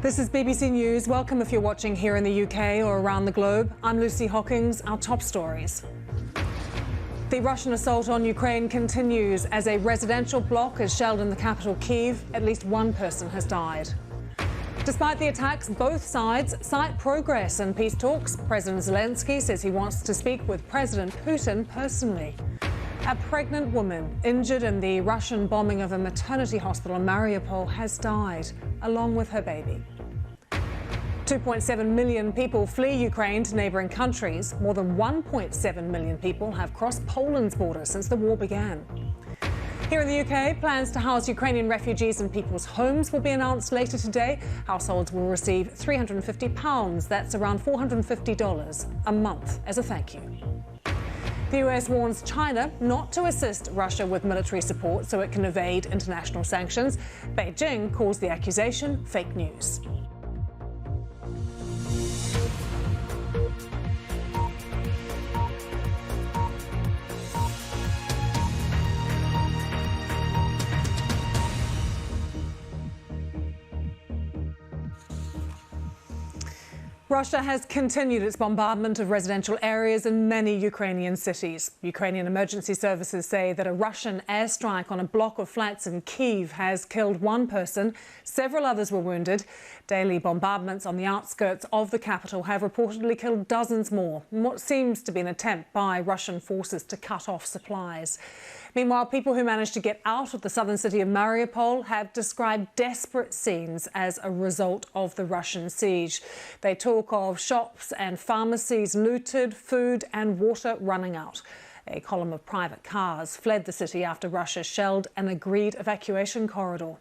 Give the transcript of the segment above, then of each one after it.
This is BBC News. Welcome if you're watching here in the UK or around the globe. I'm Lucy Hockings. Our top stories. The Russian assault on Ukraine continues as a residential block is shelled in the capital Kyiv. At least one person has died. Despite the attacks, both sides cite progress in peace talks. President Zelensky says he wants to speak with President Putin personally. A pregnant woman injured in the Russian bombing of a maternity hospital in Mariupol has died, along with her baby. 2.7 million people flee Ukraine to neighbouring countries. More than 1.7 million people have crossed Poland's border since the war began. Here in the UK, plans to house Ukrainian refugees in people's homes will be announced later today. Households will receive £350, that's around $450 a month, as a thank you. The US warns China not to assist Russia with military support so it can evade international sanctions. Beijing calls the accusation fake news. Russia has continued its bombardment of residential areas in many Ukrainian cities. Ukrainian emergency services say that a Russian airstrike on a block of flats in Kyiv has killed one person. Several others were wounded. Daily bombardments on the outskirts of the capital have reportedly killed dozens more in what seems to be an attempt by Russian forces to cut off supplies. Meanwhile, people who managed to get out of the southern city of Mariupol have described desperate scenes as a result of the Russian siege. They talk of shops and pharmacies looted, food and water running out. A column of private cars fled the city after Russia shelled an agreed evacuation corridor.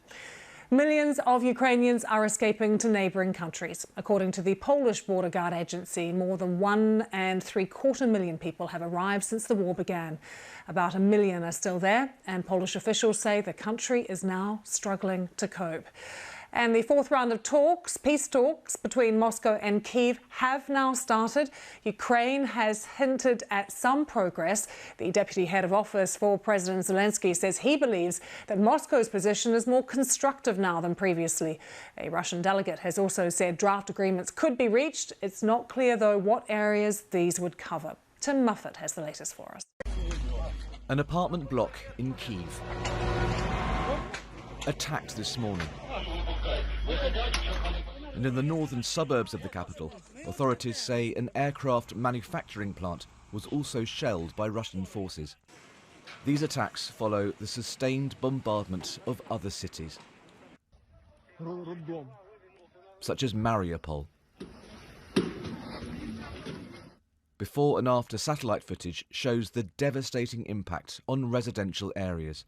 Millions of Ukrainians are escaping to neighbouring countries. According to the Polish border guard agency, more than 1.75 million people have arrived since the war began. About 1 million are still there, and Polish officials say the country is now struggling to cope. And the fourth round of peace talks between Moscow and Kyiv have now started. Ukraine has hinted at some progress. The deputy head of office for President Zelensky says he believes that Moscow's position is more constructive now than previously. A Russian delegate has also said draft agreements could be reached. It's not clear, though, what areas these would cover. Tim Muffet has the latest for us. An apartment block in Kyiv. Attacked this morning. And in the northern suburbs of the capital, authorities say an aircraft manufacturing plant was also shelled by Russian forces. These attacks follow the sustained bombardment of other cities, such as Mariupol. Before and after satellite footage shows the devastating impact on residential areas.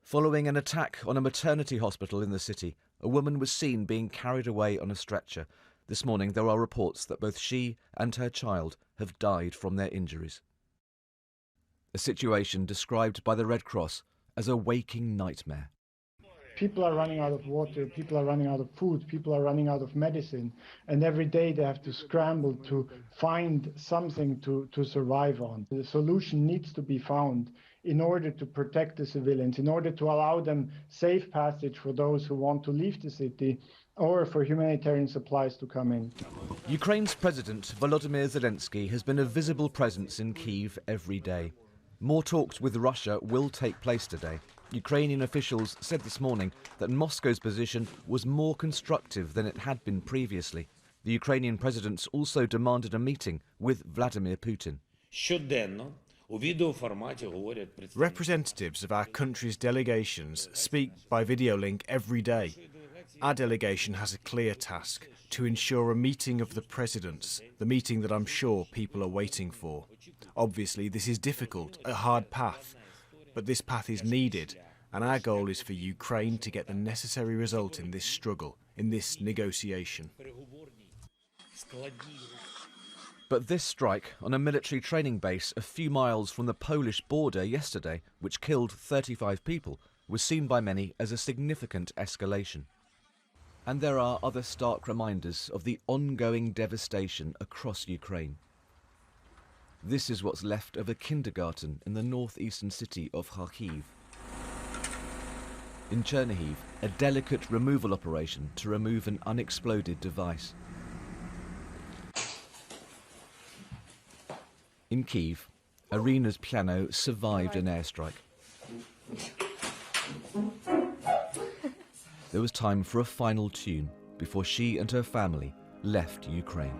Following an attack on a maternity hospital in the city, a woman was seen being carried away on a stretcher. This morning there are reports that both she and her child have died from their injuries. A situation described by the Red Cross as a waking nightmare. People are running out of water, people are running out of food, people are running out of medicine, and every day they have to scramble to find something to survive on. The solution needs to be found in order to protect the civilians, in order to allow them safe passage for those who want to leave the city, or for humanitarian supplies to come in. Ukraine's President Volodymyr Zelensky has been a visible presence in Kyiv every day. More talks with Russia will take place today. Ukrainian officials said this morning that Moscow's position was more constructive than it had been previously. The Ukrainian president also demanded a meeting with Vladimir Putin. Representatives of our country's delegations speak by video link every day. Our delegation has a clear task: to ensure a meeting of the presidents, the meeting that I'm sure people are waiting for. Obviously, this is difficult, a hard path, but this path is needed, and our goal is for Ukraine to get the necessary result in this struggle, in this negotiation. But this strike on a military training base a few miles from the Polish border yesterday, which killed 35 people, was seen by many as a significant escalation. And there are other stark reminders of the ongoing devastation across Ukraine. This is what's left of a kindergarten in the northeastern city of Kharkiv. In Chernihiv, a delicate removal operation to remove an unexploded device. In Kyiv, Irina's piano survived an airstrike. There was time for a final tune before she and her family left Ukraine.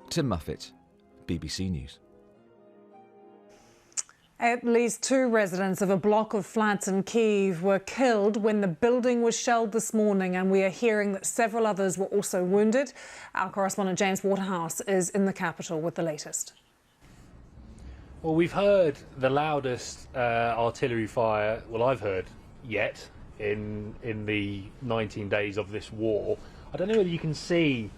Tim Muffet, BBC News. At least 2 residents of a block of flats in Kyiv were killed when the building was shelled this morning, and we are hearing that several others were also wounded. Our correspondent James Waterhouse is in the capital with the latest. Well, we've heard the loudest artillery fire, well, I've heard yet in the 19 days of this war. I don't know whether you can see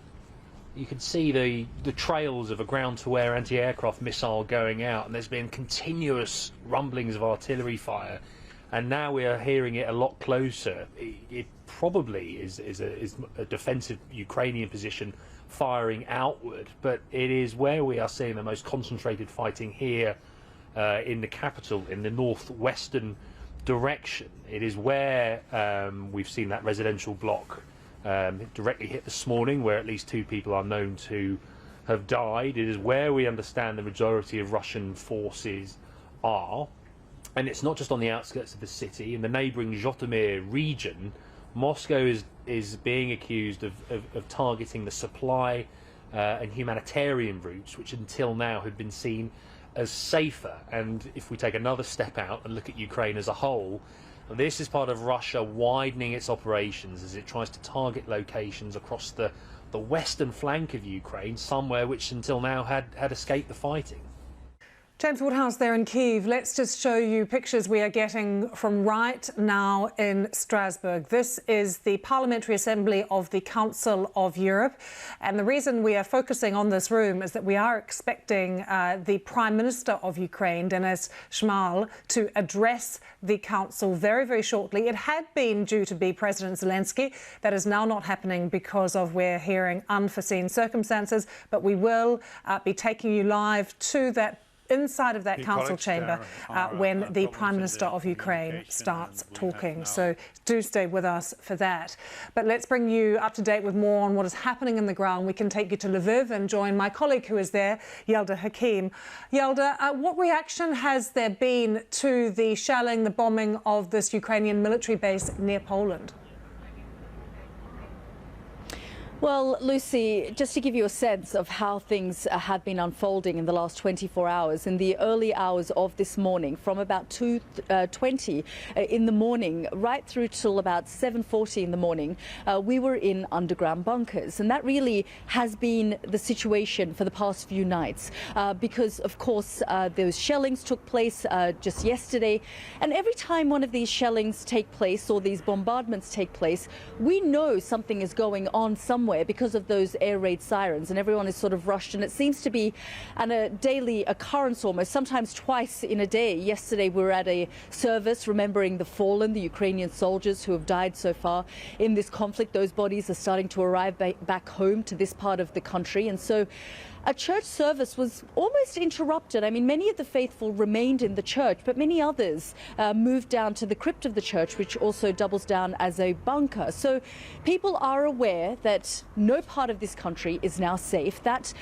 the trails of a ground-to-air anti-aircraft missile going out, and there's been continuous rumblings of artillery fire, and now we are hearing it a lot closer. It probably is a defensive Ukrainian position firing outward, but it is where we are seeing the most concentrated fighting here in the capital, in the northwestern direction. It is where we've seen that residential block directly hit this morning, where at least 2 people are known to have died. It is where we understand the majority of Russian forces are, and it's not just on the outskirts of the city. In the neighbouring Zhytomyr region, Moscow is being accused of targeting the supply and humanitarian routes, which until now had been seen as safer. And if we take another step out and look at Ukraine as a whole, this is part of Russia widening its operations as it tries to target locations across the western flank of Ukraine, somewhere which until now had escaped the fighting. James Woodhouse there in Kyiv. Let's just show you pictures we are getting from right now in Strasbourg. This is the Parliamentary Assembly of the Council of Europe. And the reason we are focusing on this room is that we are expecting the Prime Minister of Ukraine, Denis Shmyhal, to address the Council very, very shortly. It had been due to be President Zelensky. That is now not happening because of, we're hearing, unforeseen circumstances. But we will be taking you live to that inside of that council chamber when the Prime Minister of Ukraine starts talking. So do stay with us for that. But let's bring you up to date with more on what is happening in the ground. We can take you to Lviv and join my colleague who is there, Yelda Hakim. Yelda, what reaction has there been to the shelling, the bombing of this Ukrainian military base near Poland? Well, Lucy, just to give you a sense of how things have been unfolding in the last 24 hours, in the early hours of this morning, from about 2:20 in the morning right through till about 7:40 in the morning, we were in underground bunkers. And that really has been the situation for the past few nights because, of course, those shellings took place just yesterday. And every time one of these shellings take place or these bombardments take place, we know something is going on somewhere because of those air raid sirens, and everyone is sort of rushed, and it seems to be a daily occurrence, almost sometimes twice in a day. Yesterday we were at a service remembering the fallen, the Ukrainian soldiers who have died so far in this conflict. Those bodies are starting to arrive back home to this part of the country, and so a church service was almost interrupted. I mean, many of the faithful remained in the church, but many others moved down to the crypt of the church, which also doubles down as a bunker. So people are aware that no part of this country is now safe. That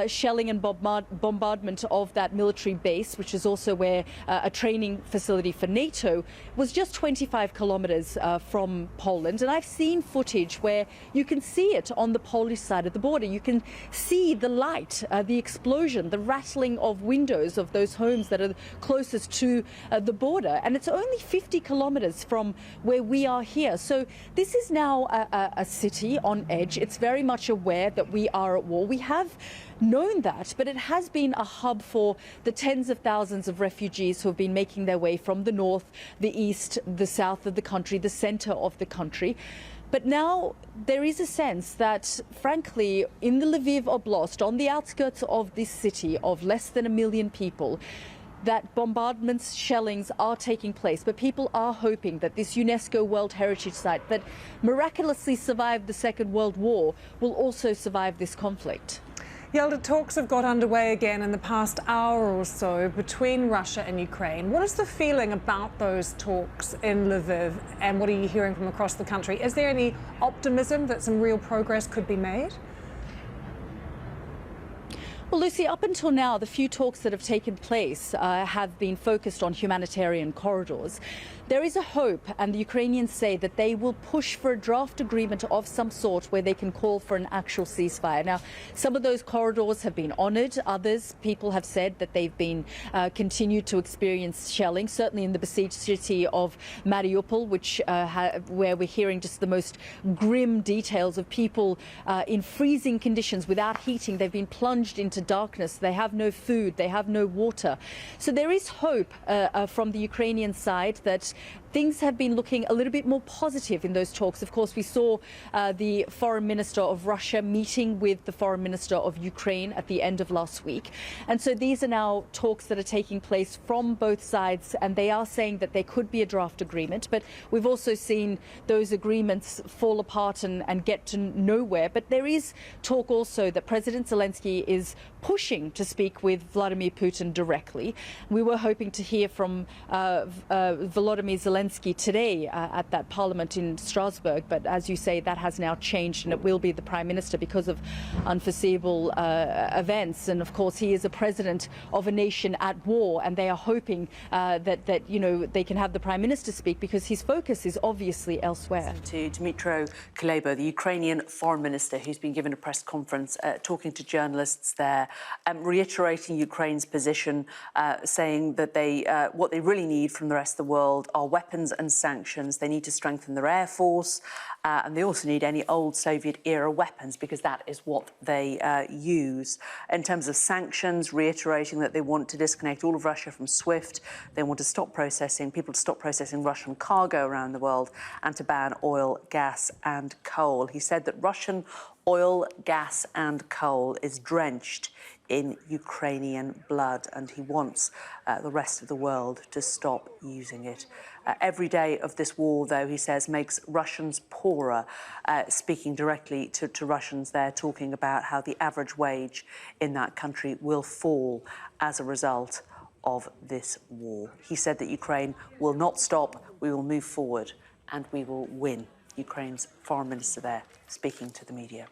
shelling and bombardment of that military base, which is also where a training facility for NATO, was just 25 kilometers from Poland. And I've seen footage where you can see it on the Polish side of the border. You can see the light, the explosion, the rattling of windows of those homes that are closest to the border. And it's only 50 kilometers from where we are here. So this is now a city on edge. It's very much aware that we are at war. We have known that, but it has been a hub for the tens of thousands of refugees who have been making their way from the north, the east, the south of the country, the center of the country. But now there is a sense that, frankly, in the Lviv Oblast, on the outskirts of this city of less than 1 million people, that bombardments, shellings are taking place. But people are hoping that this UNESCO World Heritage Site that miraculously survived the Second World War will also survive this conflict. Yelda, talks have got underway again in the past hour or so between Russia and Ukraine. What is the feeling about those talks in Lviv, and what are you hearing from across the country? Is there any optimism that some real progress could be made? Well, Lucy, up until now, the few talks that have taken place have been focused on humanitarian corridors. There is a hope, and the Ukrainians say that they will push for a draft agreement of some sort where they can call for an actual ceasefire. Now, some of those corridors have been honoured. Others, people have said that they've been continued to experience shelling, certainly in the besieged city of Mariupol, where we're hearing just the most grim details of people in freezing conditions without heating. They've been plunged into darkness. They have no food. They have no water. So there is hope from the Ukrainian side that things have been looking a little bit more positive in those talks. Of course, we saw the foreign minister of Russia meeting with the foreign minister of Ukraine at the end of last week. And so these are now talks that are taking place from both sides, and they are saying that there could be a draft agreement. But we've also seen those agreements fall apart and get to nowhere. But there is talk also that President Zelensky is pushing to speak with Vladimir Putin directly. We were hoping to hear from Volodymyr Zelensky today at that parliament in Strasbourg, but as you say, that has now changed, and it will be the Prime Minister because of unforeseeable events. And of course, he is a president of a nation at war, and they are hoping that you know, they can have the Prime Minister speak because his focus is obviously elsewhere. To Dmytro Kuleba, the Ukrainian foreign minister, who's been given a press conference talking to journalists there, reiterating Ukraine's position, saying that what they really need from the rest of the world are weapons and sanctions. They need to strengthen their air force, and they also need any old Soviet-era weapons because that is what they use. In terms of sanctions, reiterating that they want to disconnect all of Russia from SWIFT, they want to stop people to stop processing Russian cargo around the world, and to ban oil, gas and coal. He said that Russian oil, gas and coal is drenched in Ukrainian blood, and he wants the rest of the world to stop using it. Every day of this war, though, he says, makes Russians poorer. Speaking directly to Russians there, talking about how the average wage in that country will fall as a result of this war. He said that Ukraine will not stop, we will move forward, and we will win. Ukraine's foreign minister there, speaking to the media.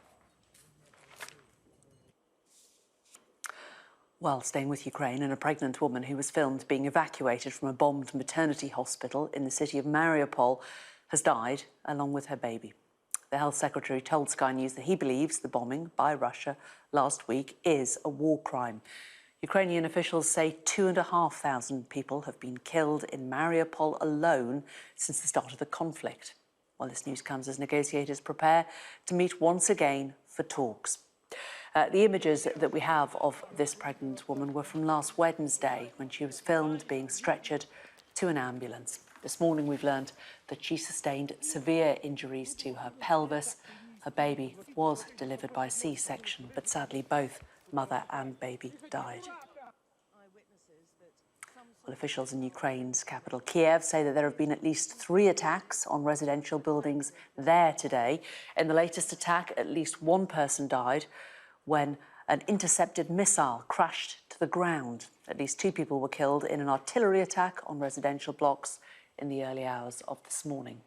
Well, staying with Ukraine, and a pregnant woman who was filmed being evacuated from a bombed maternity hospital in the city of Mariupol has died, along with her baby. The health secretary told Sky News that he believes the bombing by Russia last week is a war crime. Ukrainian officials say 2,500 people have been killed in Mariupol alone since the start of the conflict. Well, this news comes as negotiators prepare to meet once again for talks. The images that we have of this pregnant woman were from last Wednesday, when she was filmed being stretchered to an ambulance. This morning we've learned that she sustained severe injuries to her pelvis. Her baby was delivered by C-section, but sadly both mother and baby died. Well, officials in Ukraine's capital, Kiev, say that there have been at least 3 attacks on residential buildings there today. In the latest attack, at least 1 person died when an intercepted missile crashed to the ground. At least 2 people were killed in an artillery attack on residential blocks in the early hours of this morning.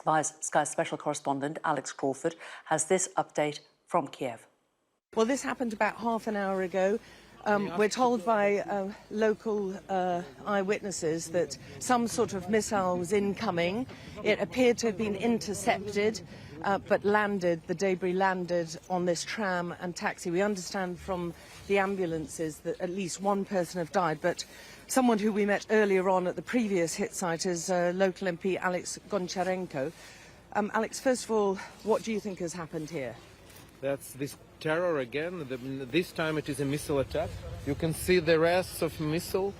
Well, Sky's special correspondent, Alex Crawford, has this update from Kiev. Well, this happened about half an hour ago. We're told by local eyewitnesses that some sort of missile was incoming. It appeared to have been intercepted, but the debris landed on this tram and taxi. We understand from the ambulances that at least 1 person have died, but someone who we met earlier on at the previous hit site is local MP Alex Goncharenko. Alex, first of all, what do you think has happened here? That's this terror again. This time it is a missile attack. You can see the rests of missile.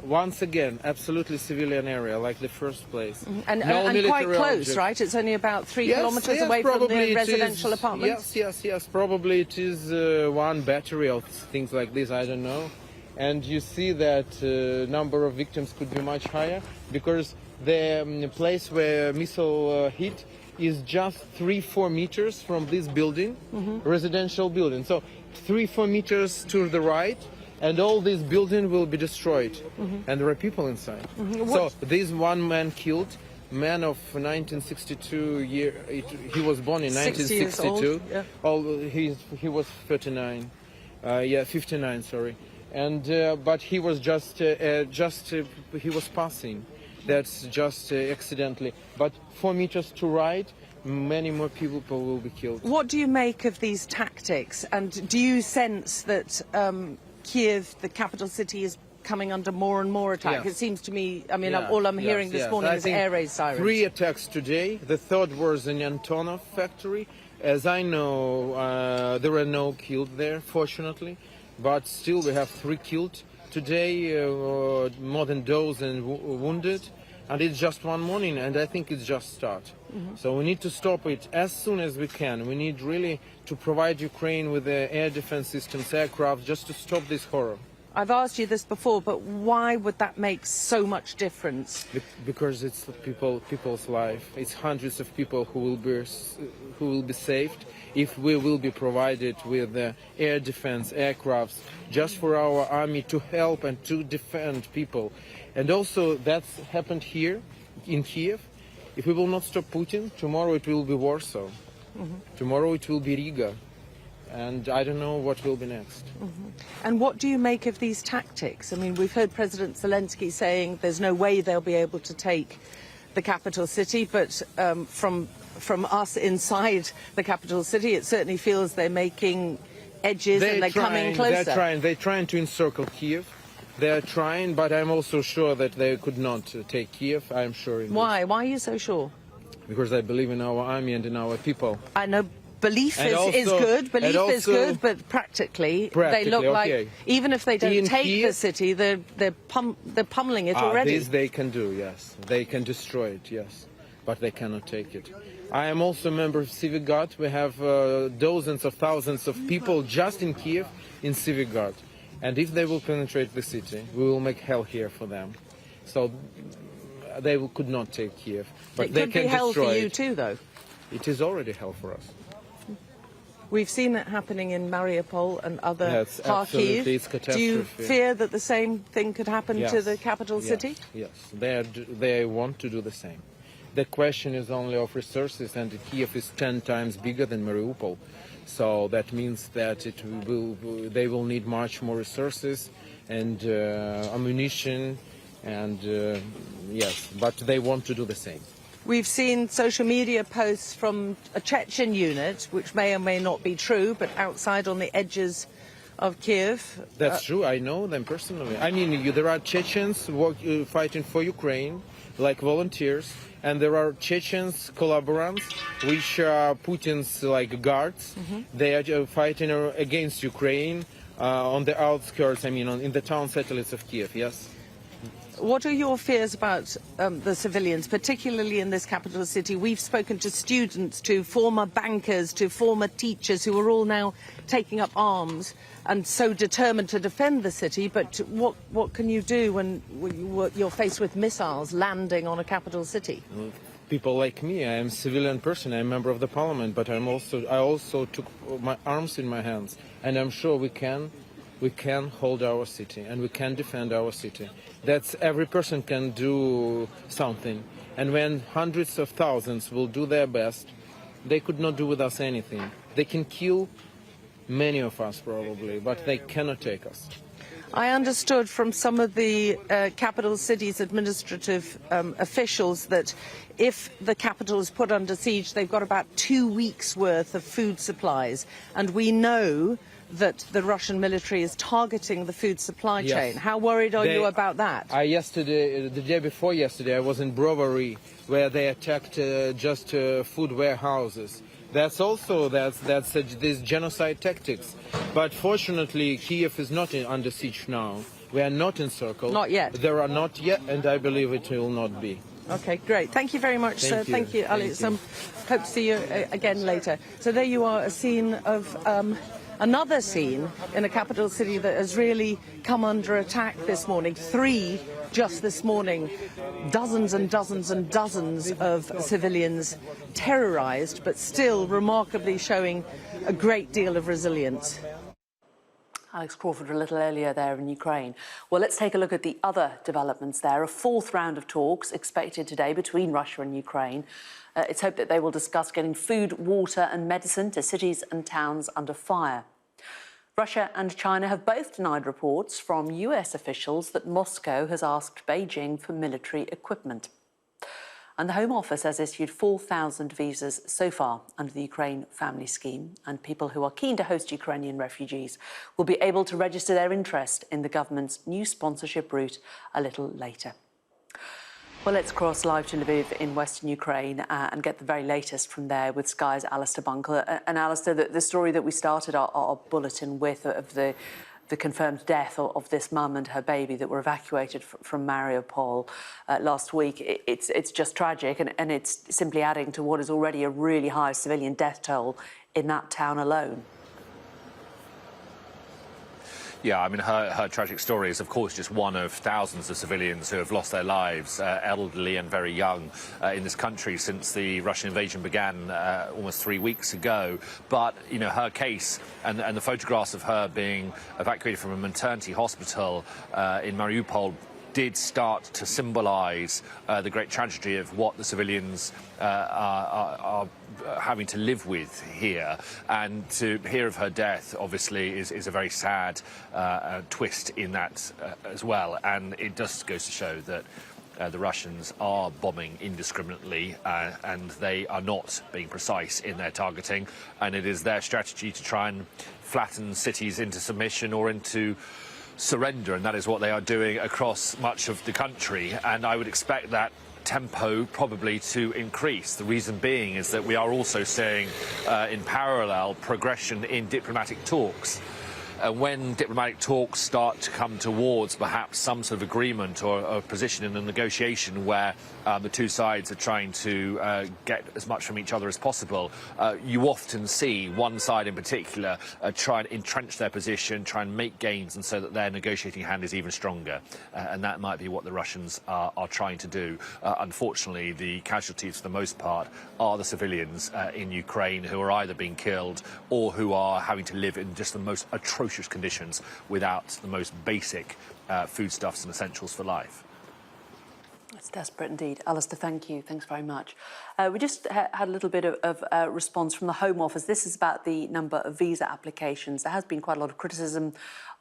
Once again, absolutely civilian area, like the first place. And quite close, right? It's only about 3 kilometers away from the residential apartments? Yes. Probably it is 1 battery of things like this, I don't know. And you see that number of victims could be much higher, because the place where missile hit is just 3-4 meters from this building, residential building. So 3-4 meters to the right, and all this building will be destroyed, and there are people inside. So this one man killed, man of 1962 year. He was born in 1962. Yeah. He was 39. 59. Sorry, and but he was he was passing. That's just accidentally. But 4 meters to right, many more people will be killed. What do you make of these tactics? And do you sense that Kiev, the capital city, is coming under more and more attack? Yes. It seems to me, I mean, all I'm hearing this morning is air raid sirens. 3 attacks today. The third was in Antonov factory. As I know, there are no killed there, fortunately. But still, we have 3 killed today, more than dozen wounded. And it's just one morning, and I think it's just start. So we need to stop it as soon as we can. We need really to provide Ukraine with the air defense systems, aircraft, just to stop this horror. I've asked you this before, but why would that make so much difference? Because it's people's life. It's hundreds of people who will be saved if we will be provided with air defense aircrafts just for our army to help and to defend people. And also that's happened here in Kiev. If we will not stop Putin, tomorrow it will be Warsaw. Tomorrow it will be Riga. And I don't know what will be next. And what do you make of these tactics? I mean, we've heard President Zelensky saying there's no way they'll be able to take the capital city, but from us inside the capital city, it certainly feels they're making edges and they're coming closer. They're trying to encircle Kiev. They're trying, but I'm also sure that they could not take Kiev. I'm sure. Why? Why are you so sure? Because I believe in our army and in our people. I know. Belief is good. Belief is good, but practically they look like even if they don't take Kiev, the city, they're pummeling it already. This they can do, yes. They can destroy it, yes, but they cannot take it. I am also a member of Civic Guard. We have dozens of thousands of people just in Kiev in Civic Guard, and if they will penetrate the city, we will make hell here for them. So they could not take Kiev, but they can destroy it. It could be hell for you too, though. It is already hell for us. We've seen it happening in Mariupol and other Kharkiv. It's catastrophe. Do you fear that the same thing could happen to the capital city? Yes, they want to do the same. The question is only of resources, and Kiev is 10 times bigger than Mariupol. So that means that they will need much more resources and ammunition, and yes, but they want to do the same. We've seen social media posts from a Chechen unit, which may or may not be true, but outside on the edges of Kiev. That's true. I know them personally. I mean, there are Chechens fighting for Ukraine, like volunteers, and there are Chechens collaborators, which are Putin's like guards. They are fighting against Ukraine on the outskirts. I mean, in the town satellites of Kiev. Yes. What are your fears about the civilians, particularly in this capital city? We've spoken to students, to former bankers, to former teachers who are all now taking up arms and so determined to defend the city. But what can you do when you're faced with missiles landing on a capital city? People like me, I am a civilian person, I'm a member of the parliament, but I also took my arms in my hands, and I'm sure we can hold our city and we can defend our city. That's every person can do something. And when hundreds of thousands will do their best, they could not do with us anything. They can kill many of us probably, but they cannot take us. I understood from some of the capital city's administrative officials that if the capital is put under siege, they've got about 2 weeks' worth of food supplies. And we know that the Russian military is targeting the food supply chain. How worried are you about that? The day before yesterday, I was in Brovary, where they attacked just food warehouses. That's these genocide tactics. But fortunately, Kiev is not under siege now. We are not encircled. Not yet. There are not yet, and I believe it will not be. Okay, great. Thank you very much, sir. Thank you, Alex. Hope to see you again later. So there you are, a scene of Another scene in a capital city that has really come under attack this morning. 3 just this morning. Dozens and dozens and dozens of civilians terrorised, but still remarkably showing a great deal of resilience. Alex Crawford a little earlier there in Ukraine. Well, let's take a look at the other developments there. A 4th round of talks expected today between Russia and Ukraine. It's hoped that they will discuss getting food, water and medicine to cities and towns under fire. Russia and China have both denied reports from US officials that Moscow has asked Beijing for military equipment. And the Home Office has issued 4,000 visas so far under the Ukraine Family Scheme, and people who are keen to host Ukrainian refugees will be able to register their interest in the government's new sponsorship route a little later. Well, let's cross live to Lviv in western Ukraine and get the very latest from there with Sky's Alistair Bunkle. And Alistair, the story that we started our bulletin with of the confirmed death of this mum and her baby that were evacuated from Mariupol last week, it's just tragic, and it's simply adding to what is already a really high civilian death toll in that town alone. Yeah, I mean, her tragic story is, of course, just one of thousands of civilians who have lost their lives, elderly and very young, in this country since the Russian invasion began almost 3 weeks ago. But, you know, her case and the photographs of her being evacuated from a maternity hospital in Mariupol did start to symbolise the great tragedy of what the civilians are having to live with here. And to hear of her death, obviously, is a very sad twist in that as well. And it just goes to show that the Russians are bombing indiscriminately and they are not being precise in their targeting. And it is their strategy to try and flatten cities into submission or into surrender, and that is what they are doing across much of the country. And I would expect that tempo probably to increase. The reason being is that we are also seeing in parallel progression in diplomatic talks. When diplomatic talks start to come towards perhaps some sort of agreement or a position in the negotiation where the two sides are trying to get as much from each other as possible, you often see one side in particular try and entrench their position, try and make gains, and so that their negotiating hand is even stronger. And that might be what the Russians are trying to do. Unfortunately, the casualties for the most part are the civilians in Ukraine who are either being killed or who are having to live in just the most atrocious conditions without the most basic foodstuffs and essentials for life. It's desperate indeed. Alistair, thank you. Thanks very much. We just had a little bit of response from the Home Office. This is about the number of visa applications. There has been quite a lot of criticism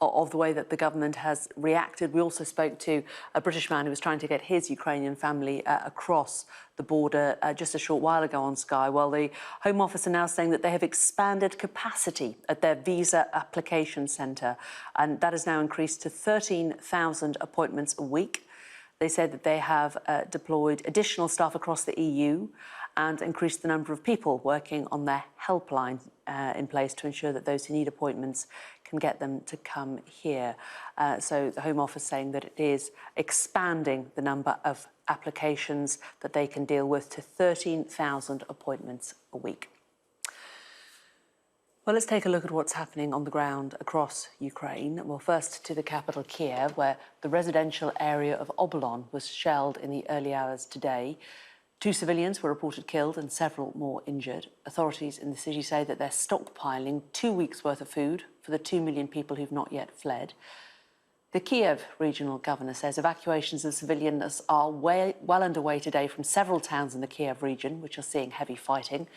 of the way that the government has reacted. We also spoke to a British man who was trying to get his Ukrainian family across the border just a short while ago on Sky. Well, the Home Office are now saying that they have expanded capacity at their visa application centre, and that has now increased to 13,000 appointments a week. They said that they have deployed additional staff across the EU and increased the number of people working on their helpline in place to ensure that those who need appointments can get them to come here. So the Home Office saying that it is expanding the number of applications that they can deal with to 13,000 appointments a week. Well, let's take a look at what's happening on the ground across Ukraine. Well, first to the capital, Kiev, where the residential area of Obolon was shelled in the early hours today. 2 civilians were reported killed and several more injured. Authorities in the city say that they're stockpiling 2 weeks' worth of food for the 2 million people who've not yet fled. The Kiev regional governor says evacuations of civilians are well underway today from several towns in the Kiev region, which are seeing heavy fighting.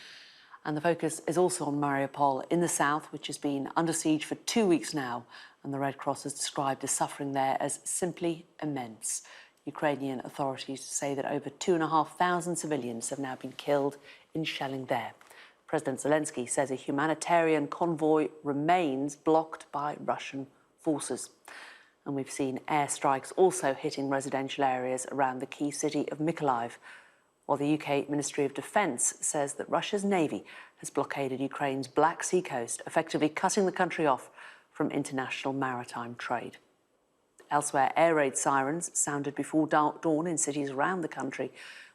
And the focus is also on Mariupol in the south, which has been under siege for 2 weeks now. And the Red Cross has described the suffering there as simply immense. Ukrainian authorities say that over 2,500 civilians have now been killed in shelling there. President Zelensky says a humanitarian convoy remains blocked by Russian forces. And we've seen airstrikes also hitting residential areas around the key city of Mykolaiv, while the UK Ministry of Defence says that Russia's navy has blockaded Ukraine's Black Sea coast, effectively cutting the country off from international maritime trade. Elsewhere, air raid sirens sounded before dawn in cities around the country,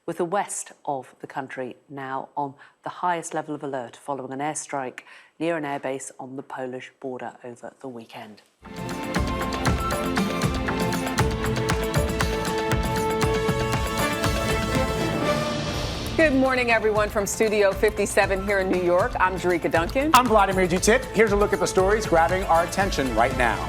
with the west of the country now on the highest level of alert following an airstrike near an airbase on the Polish border over the weekend. Good morning, everyone, from Studio 57 here in New York. I'm Jerika Duncan. I'm Vladimir Dutit. Here's a look at the stories grabbing our attention right now.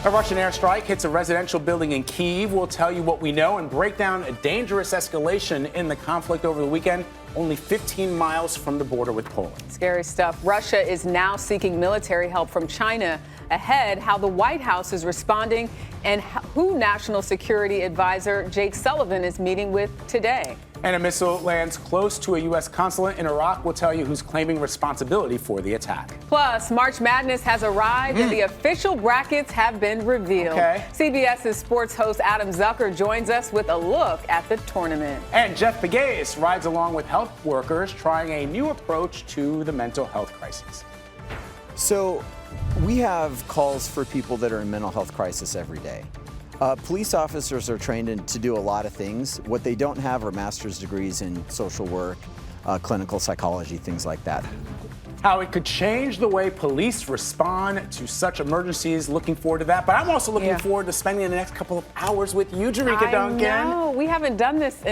A Russian airstrike hits a residential building in Kyiv. We'll tell you what we know and break down a dangerous escalation in the conflict over the weekend, only 15 miles from the border with Poland. Scary stuff. Russia is now seeking military help from China. Ahead, how the White House is responding and who National Security Advisor Jake Sullivan is meeting with today. And a missile lands close to a U.S. consulate in Iraq. We'll tell you who's claiming responsibility for the attack. Plus, March Madness has arrived and the official brackets have been revealed. Okay. CBS's sports host Adam Zucker joins us with a look at the tournament. And Jeff Pegues rides along with health workers trying a new approach to the mental health crisis. So we have calls for people that are in mental health crisis every day. Police officers are trained to do a lot of things. What they don't have are master's degrees in social work, clinical psychology, things like that. How it could change the way police respond to such emergencies. Looking forward to that. But I'm also looking forward to spending the next couple of hours with you, Jerika Duncan. No, we haven't done this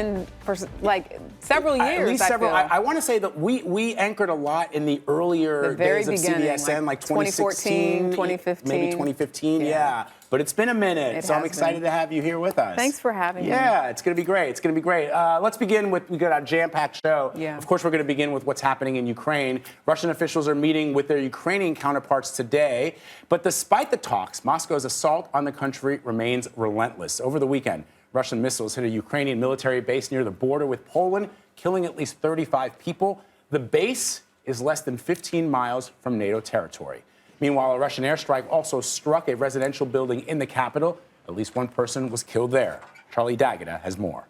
for like several years. At least several. I want to say that we anchored a lot in the earlier days of CBSN, like 2016, 2015. Maybe 2015, yeah. But it's been a minute, so I'm excited to have you here with us. Thanks for having me. Yeah, it's going to be great. It's going to be great. Let's begin with, we got a jam-packed show. Yeah. Of course, we're going to begin with what's happening in Ukraine. Russian officials are meeting with their Ukrainian counterparts today. But despite the talks, Moscow's assault on the country remains relentless. Over the weekend, Russian missiles hit a Ukrainian military base near the border with Poland, killing at least 35 people. The base is less than 15 miles from NATO territory. Meanwhile, a Russian airstrike also struck a residential building in the capital. At least one person was killed there. Charlie D'Agata has more.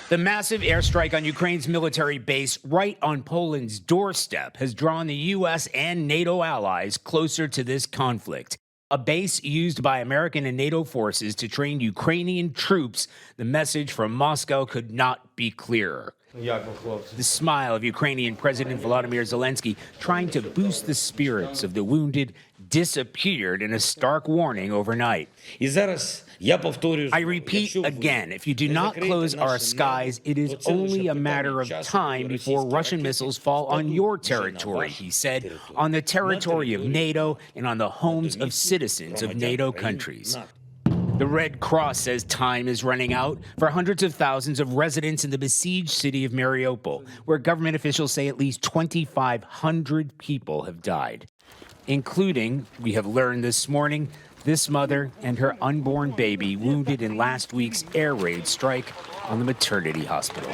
The massive airstrike on Ukraine's military base right on Poland's doorstep has drawn the U.S. and NATO allies closer to this conflict. A base used by American and NATO forces to train Ukrainian troops. The message from Moscow could not be clearer. The smile of Ukrainian President Volodymyr Zelensky, trying to boost the spirits of the wounded, disappeared in a stark warning overnight. I repeat again, if you do not close our skies, it is only a matter of time before Russian missiles fall on your territory, he said, on the territory of NATO and on the homes of citizens of NATO countries. The Red Cross says time is running out for hundreds of thousands of residents in the besieged city of Mariupol, where government officials say at least 2,500 people have died, including, we have learned this morning, this mother and her unborn baby wounded in last week's air raid strike on the maternity hospital.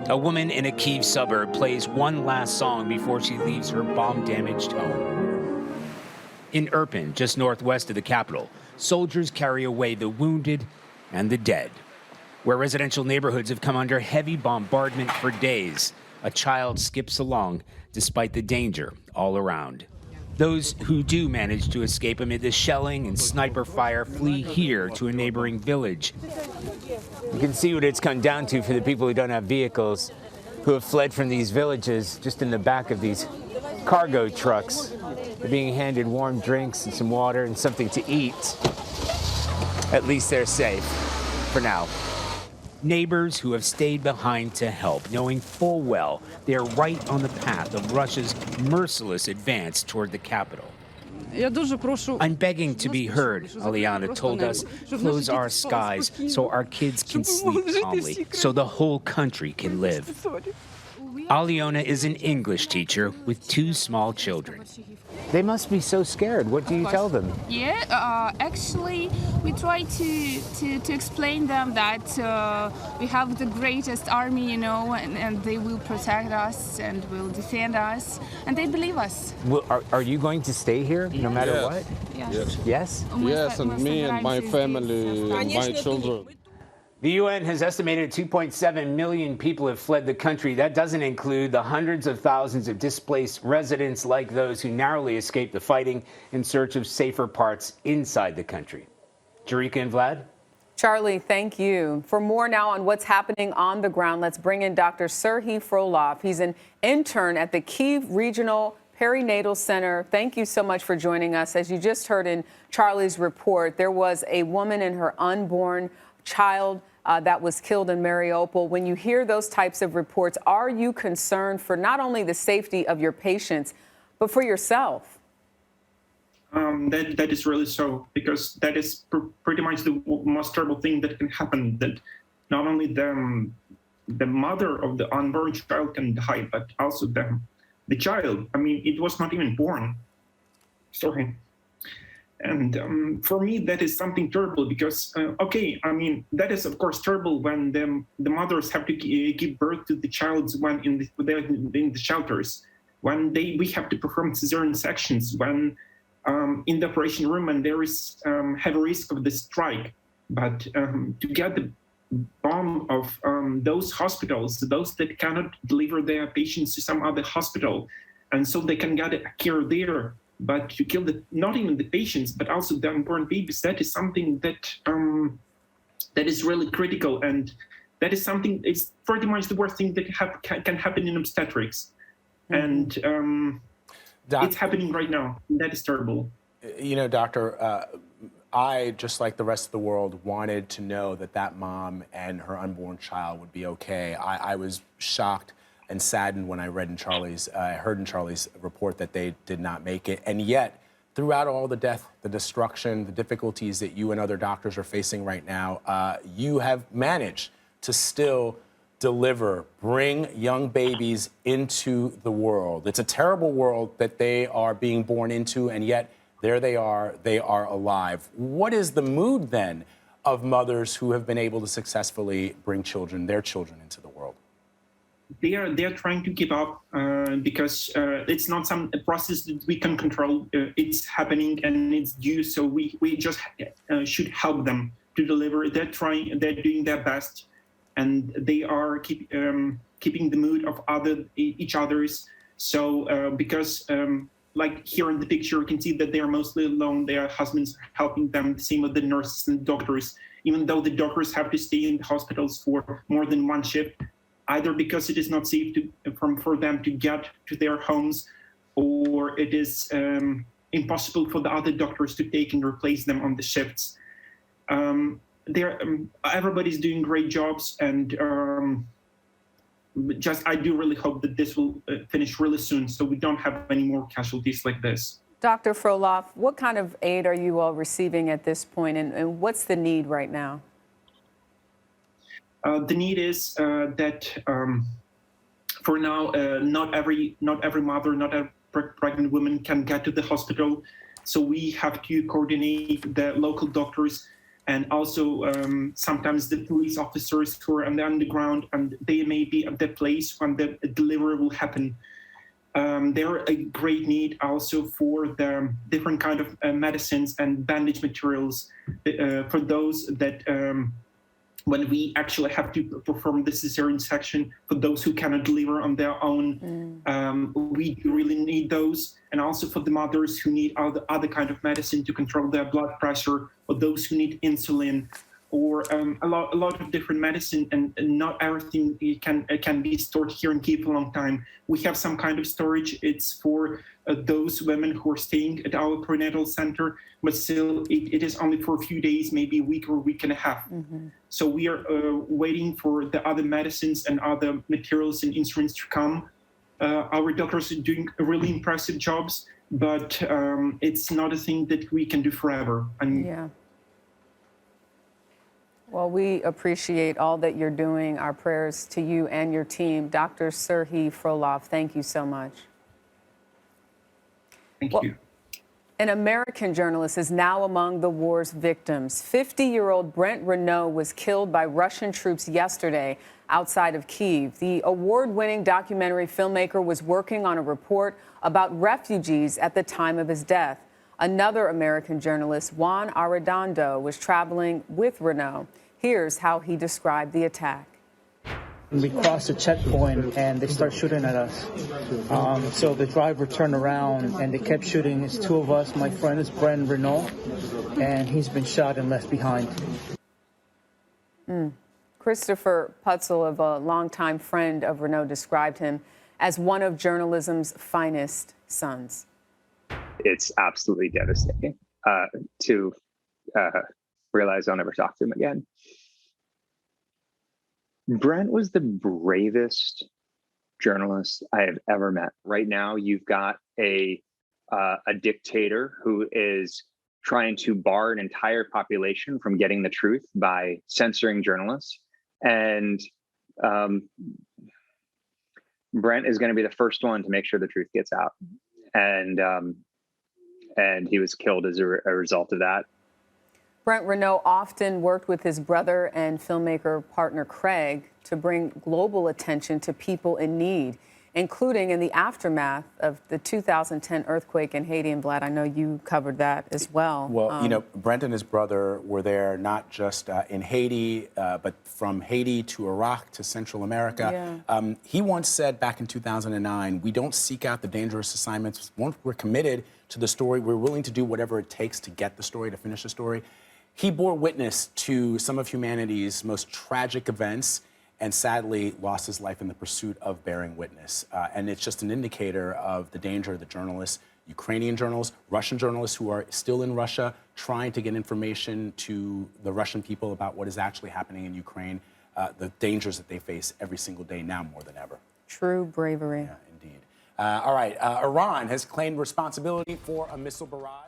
A woman in a Kyiv suburb plays one last song before she leaves her bomb-damaged home. In Irpin, just northwest of the capital, soldiers carry away the wounded and the dead. Where residential neighborhoods have come under heavy bombardment for days, a child skips along despite the danger all around. Those who do manage to escape amid the shelling and sniper fire flee here to a neighboring village. You can see what it's come down to for the people who don't have vehicles, who have fled from these villages just in the back of these cargo trucks. They're being handed warm drinks and some water and something to eat. At least they're safe for now. Neighbors who have stayed behind to help, knowing full well they're right on the path of Russia's merciless advance toward the capital. I'm begging to be heard, Aliana told us. Close our skies so our kids can sleep calmly, so the whole country can live. Aliona is an English teacher with two small children. They must be so scared. What do you tell them? Yeah, actually, we try to explain them that we have the greatest army, you know, and they will protect us and will defend us, and they believe us. Well, are you going to stay here no matter what? Yes. Yes? Yes, and me and my family and my children. The UN has estimated 2.7 million people have fled the country. That doesn't include the hundreds of thousands of displaced residents like those who narrowly escaped the fighting in search of safer parts inside the country. Jerika and Vlad? Charlie, thank you. For more now on what's happening on the ground, let's bring in Dr. Serhiy Frolov. He's an intern at the Kyiv Regional Perinatal Center. Thank you so much for joining us. As you just heard in Charlie's report, there was a woman and her unborn child that was killed in Mariupol. When you hear those types of reports, are you concerned for not only the safety of your patients, but for yourself? That is really so, because that is pretty much the most terrible thing that can happen, that not only the mother of the unborn child can die, but also the child. I mean, it was not even born. Sorry. And for me, that is something terrible because, okay, I mean, that is, of course, terrible when the mothers have to give birth to the child when in the shelters, when we have to perform cesarean sections, when in the operation room and there is heavy risk of the strike. But to get the bomb of those hospitals, those that cannot deliver their patients to some other hospital, and so they can get a care there, but to kill not even the patients, but also the unborn babies, that is something that that is really critical. And that is something, it's pretty much the worst thing that can happen in obstetrics. And it's happening right now. That is terrible. You know, Doctor, I, just like the rest of the world, wanted to know that that mom and her unborn child would be okay. I was shocked and saddened when I heard in Charlie's report that they did not make it. And yet, throughout all the death, the destruction, the difficulties that you and other doctors are facing right now, you have managed to still deliver, bring young babies into the world. It's a terrible world that they are being born into, and yet there they are alive. What is the mood then of mothers who have been able to successfully bring their children into the world? They are trying to give up because it's not some process that we can control. It's happening and it's due, so we just should help them to deliver. They're doing their best. And they are keeping the mood of each other's. So because like here in the picture, you can see that they are mostly alone. Their husbands are helping them. The same with the nurses and doctors, even though the doctors have to stay in the hospitals for more than one shift, either because it is not safe for them to get to their homes, or it is impossible for the other doctors to take and replace them on the shifts. Everybody's doing great jobs, and I do really hope that this will finish really soon, so we don't have any more casualties like this. Dr. Frolov, what kind of aid are you all receiving at this point, and what's the need right now? The need is that for now, not every mother, not every pregnant woman can get to the hospital, so we have to coordinate the local doctors and also sometimes the police officers who are on the underground, and they may be at the place when the delivery will happen. There are a great need also for the different kind of medicines and bandage materials for those that when we actually have to perform the cesarean section, for those who cannot deliver on their own, we really need those. And also for the mothers who need other kind of medicine to control their blood pressure, or those who need insulin, or a lot of different medicine, and not everything can be stored here in Kyiv for a long time. We have some kind of storage. It's for those women who are staying at our prenatal center, but still it is only for a few days, maybe a week or a week and a half. So we are waiting for the other medicines and other materials and instruments to come. Our doctors are doing really impressive jobs, but it's not a thing that we can do forever. Yeah. Well, we appreciate all that you're doing. Our prayers to you and your team. Dr. Serhiy Frolov, thank you so much. Thank you. An American journalist is now among the war's victims. 50-year-old Brent Renault was killed by Russian troops yesterday outside of Kyiv. The award-winning documentary filmmaker was working on a report about refugees at the time of his death. Another American journalist, Juan Arredondo, was traveling with Renault. Here's how he described the attack. We crossed a checkpoint and they start shooting at us. So the driver turned around and they kept shooting. It's two of us. My friend is Brent Renault, and he's been shot and left behind. Christopher Putzel, of a longtime friend of Renault, described him as one of journalism's finest sons. It's absolutely devastating to realize I'll never talk to him again. Brent was the bravest journalist I have ever met. Right now, you've got a dictator who is trying to bar an entire population from getting the truth by censoring journalists. And Brent is going to be the first one to make sure the truth gets out. And he was killed as a result of that. Brent Renault often worked with his brother and filmmaker partner Craig to bring global attention to people in need, including in the aftermath of the 2010 earthquake in Haiti. And Vlad, I know you covered that as well. Well, you know, Brent and his brother were there not just in Haiti, but from Haiti to Iraq to Central America. Yeah. He once said back in 2009, we don't seek out the dangerous assignments. Once we're committed to the story, we're willing to do whatever it takes to get the story, to finish the story. He bore witness to some of humanity's most tragic events and sadly lost his life in the pursuit of bearing witness. And it's just an indicator of the danger that journalists, Ukrainian journalists, Russian journalists who are still in Russia trying to get information to the Russian people about what is actually happening in Ukraine, the dangers that they face every single day now more than ever. True bravery. Yeah, indeed. All right, Iran has claimed responsibility for a missile barrage.